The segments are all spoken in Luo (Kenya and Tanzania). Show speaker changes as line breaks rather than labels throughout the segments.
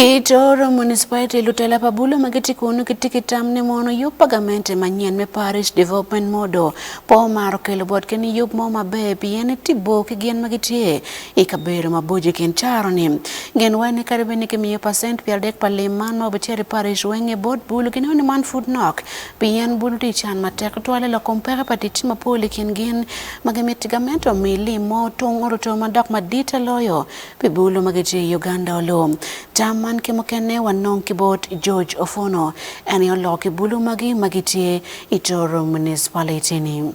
Kiyaro municipality Lutela pa Bulu magiti kuno kitikitam ni mono yupa gamente manyen me parish development modo po maro kelo bot keni yup mo mabe piene tibo kigien magiti ikabero mabuji ken charo ni gen wani karibe ni kemiyo percent piardek paliman mo bachere parish wenge bot Bulu kini wani man food knock pien Bulu tichan matek tuwale la kompere patiti mapoli ken gen magamiti gamento mili mo tongoro to madak madita loyo pi Bulu magiti Uganda olo man kimokene wanong kibot George Ofono ani Oloko Bulu magitie itoro municipality ni.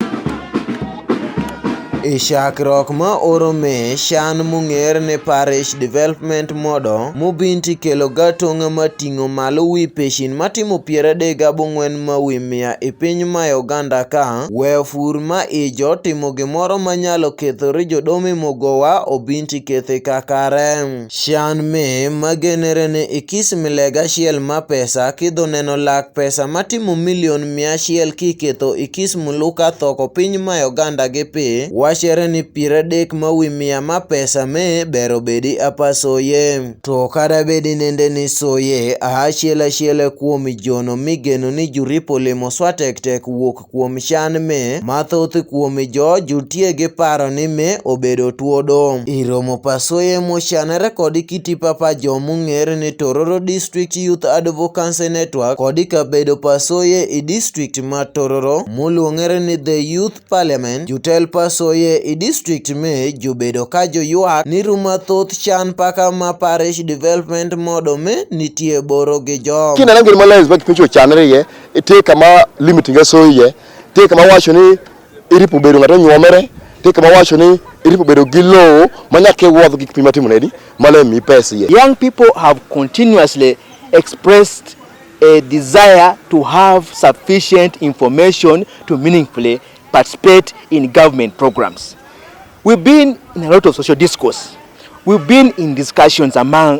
Ishakruok ma orome shan munger ne parish development modo mubinti kelo gatonga matingo malo wi peshin matimo 34 mawi 100 e piny ma Uganda ka wefur ma ijo timo gimoro manyalo kethore jodome mogowa obinti kethe kakare shan me magenere ne ikis milega shiel ma pesa kidho neno lak pesa matimo milion 100 kiketo ikis muluka thoko piny ma Uganda gi pi shere ni 30 mawi 100 ma pesa me bero bedi apasoye to kada bedi nende ni soye achiel kuom jono migeno ni juripo lemo swatek tek wuok kuom shan me mathoth kuom jo jutie gi paro ni me obedo tuodo iromo pasoye moshanere kod kiti papa jo mung'ere ni Tororo District Youth Advocacy Network kod kabedo pasoye i district ma Tororo muluong'ere ni The Youth Parliament jutel pasoye i district me jobedo ka joywak ni ruma thoth chan paka ma parish development modo me nitie boro gi jom
kina ngir malais ba kipenjo chanre ye ite kama limiting soye te kama wacho ni iripo bedo ngato nyomere te kama wacho ni iripo bedo gilo manyake wuodh gik pima timo nedi male mi pesa ye.
Young people have continuously expressed a desire to have sufficient information to meaningfully participate in government programs. We've been in a lot of social discourse. We've been in discussions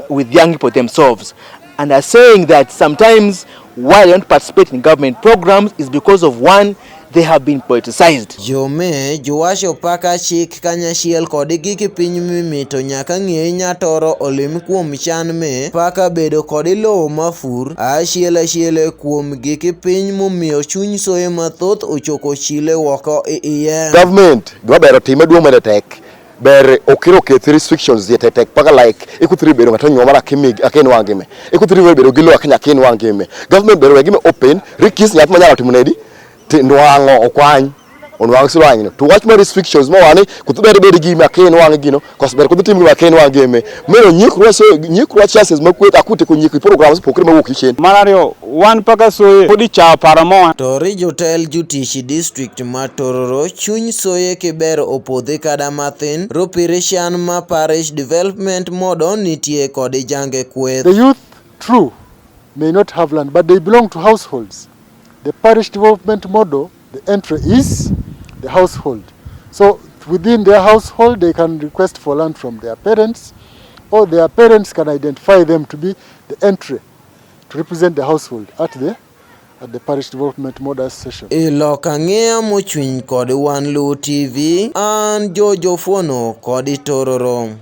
with young people themselves and are saying that sometimes why they don't participate in government programs is because of one, they have been politicized.
Jome juwasho paka chik kanyachiel kod gik piny mimito nyaka ng'e nyatoro olim kuom chan me paka bedo kod lowo mafur achiel kuom gik piny momiyo chuny soye mathoth ochoko chile woko iye.
Government dwabero time duong' medetek ber okiro keth restrictions ye tetek paka like ikuthiri bedo ngato nyomara kimig aken wangime ikuthiri bedo gilo akenya ken wangime government bero wegime open rikis nyath manyalo timo nedi ndwango okwany onwang silwanyno to watch my restrictions mo wani kutubere bedi gi maken wang gino kosber kutim gi maken wangeme mero nyikro chances makwet akute ko nyikri programs pokre mawuok ichen
manario wan paka soye podi cha paramo
to rijotel jutishi district ma Tororo chuny soye kibero opodhe kada mathin ropirishan ma parish development modo nitie kod jange kweth.
The youth true may not have land but they belong to households. The parish development model, the entry is the household. So within their household, they can request for land from their parents, or their parents can identify them to be the entry to represent the household at the parish development model session.
Iloka ng'eya mochwiny kod Wan Lu TV, an George Ofono kod Tororo.